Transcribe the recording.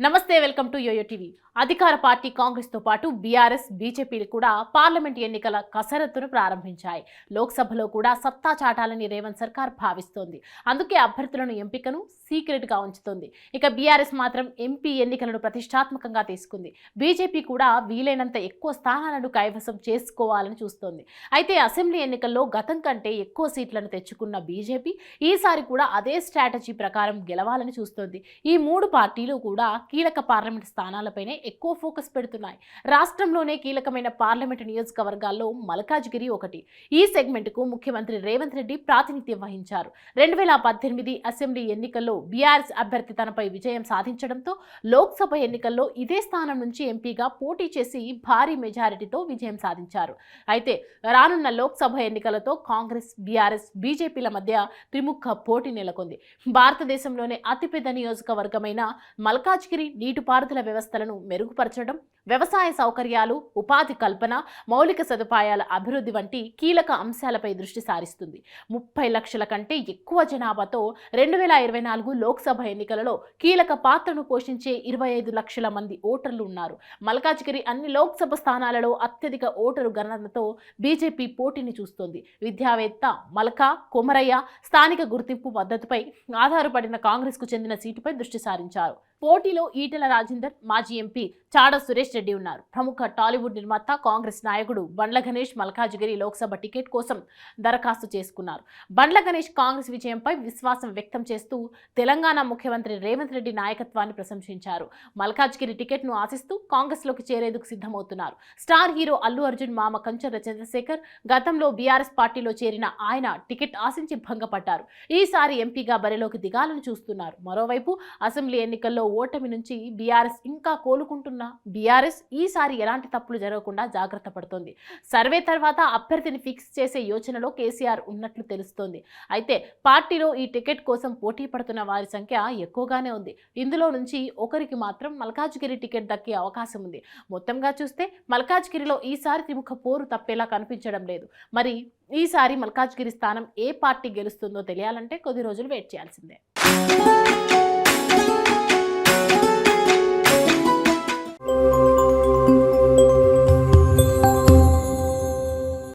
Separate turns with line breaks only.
నమస్తే, welcome to yo-yo TV. అధికార party Congress తో పాటు బీఆర్ఎస్, బీజేపీలు కూడా పార్లమెంట్ ఎన్నికల కసరత్తును ప్రారంభించాయి. లోక్సభలో కూడా సత్తా చాటాలని రేవంత్ సర్కార్ భావిస్తోంది. అందుకే అభ్యర్థులను ఎంపికను సీక్రెట్ గా ఉంచుతోంది. ఇక బీఆర్ఎస్ మాత్రం ఎంపీ ఎన్నికలను ప్రతిష్టాత్మకంగా తీసుకుంది. బీజేపీ కూడా వీలైనంత ఎక్కువ స్థానాలను కైవసం చేసుకోవాలని చూస్తోంది. అయితే అసెంబ్లీ ఎన్నికల్లో గతం కంటే ఎక్కువ సీట్లను తెచ్చుకున్న బీజేపీ ఈసారి కూడా అదే స్ట్రాటజీ ప్రకారం గెలవాలని చూస్తోంది. ఈ మూడు పార్టీలు కూడా కీలక పార్లమెంట్ స్థానాలపైనే ఎక్కువ ఫోకస్ పెడుతున్నాయి. రాష్ట్రంలోనే కీలకమైన పార్లమెంట్ నియోజకవర్గాల్లో మల్కాజ్గిరి ఒకటి. ఈ సెగ్మెంట్ కు ముఖ్యమంత్రి రేవంత్ రెడ్డి ప్రాతినిధ్యం వహించారు. 2018 అసెంబ్లీ ఎన్నికల్లో బీఆర్ఎస్ అభ్యర్థి తనపై విజయం సాధించడంతో లోక్సభ ఎన్నికల్లో ఇదే స్థానం నుంచి ఎంపీగా పోటీ చేసి భారీ మెజారిటీతో విజయం సాధించారు. అయితే రానున్న లోక్సభ ఎన్నికలతో కాంగ్రెస్, బీఆర్ఎస్, బీజేపీల మధ్య త్రిముఖ పోటీ నెలకొంది. భారతదేశంలోనే అతిపెద్ద నియోజకవర్గమైన మల్కాజ్గిరి నీటిపారుదల వ్యవస్థలను మెరుగుపరచడం, వ్యవసాయ సౌకర్యాలు, ఉపాధి కల్పన, మౌలిక సదుపాయాల అభివృద్ధి వంటి కీలక అంశాలపై దృష్టి సారిస్తుంది. 30 లక్షల కంటే ఎక్కువ జనాభాతో 2024 లోక్సభ ఎన్నికలలో కీలక పాత్రను పోషించే 25 లక్షల మంది ఓటర్లు ఉన్నారు. మల్కాజ్గిరి అన్ని లోక్సభ స్థానాలలో అత్యధిక ఓటరు గణనతో బీజేపీ పోటీని చూస్తోంది. విద్యావేత్త మల్కా కొమరయ్య స్థానిక గుర్తింపు మద్దతుపై ఆధారపడిన కాంగ్రెస్ కు చెందిన సీటుపై దృష్టి సారించారు. పోటీలో ఈటెల రాజేందర్, మాజీ ఎంపీ చాడ సురేష్ రెడ్డి ఉన్నారు. ప్రముఖ టాలీవుడ్ నిర్మాత, కాంగ్రెస్ నాయకుడు బండ్ల గణేష్ మల్కాజ్గిరి లోక్సభ టికెట్ కోసం దరఖాస్తు చేసుకున్నారు. బండ్ల గణేష్ కాంగ్రెస్ విజయంపై విశ్వాసం వ్యక్తం చేస్తూ తెలంగాణ ముఖ్యమంత్రి రేవంత్ రెడ్డి నాయకత్వాన్ని ప్రశంసించారు. మల్కాజ్గిరి టికెట్ను ఆశిస్తూ కాంగ్రెస్లోకి చేరేందుకు సిద్ధమవుతున్నారు. స్టార్ హీరో అల్లు అర్జున్ మామ కంచర్ల చంద్రశేఖర్ గతంలో బీఆర్ఎస్ పార్టీలో చేరిన ఆయన టికెట్ ఆశించి భంగపడ్డారు. ఈసారి ఎంపీగా బరిలోకి దిగాలని చూస్తున్నారు. మరోవైపు అసెంబ్లీ ఎన్నికల్లో ఓటమి నుంచి బీఆర్ఎస్ ఇంకా కోలుకుంటున్న బీఆర్ఎస్ ఈసారి ఎలాంటి తప్పులు జరగకుండా జాగ్రత్త పడుతోంది. సర్వే తర్వాత అభ్యర్థిని ఫిక్స్ చేసే యోచనలో కేసీఆర్ ఉన్నట్లు తెలుస్తోంది. అయితే పార్టీలో ఈ టికెట్ కోసం పోటీ పడుతున్న వారి సంఖ్య ఎక్కువగానే ఉంది. ఇందులో నుంచి ఒకరికి మాత్రం మల్కాజ్గిరి టికెట్ దక్కే అవకాశం ఉంది. మొత్తంగా చూస్తే మల్కాజ్గిరిలో ఈసారి త్రిముఖ పోరు తప్పేలా కనిపించడం లేదు. మరి ఈసారి మల్కాజ్గిరి స్థానం ఏ పార్టీ గెలుస్తుందో తెలియాలంటే కొద్ది రోజులు వెయిట్ చేయాల్సిందే.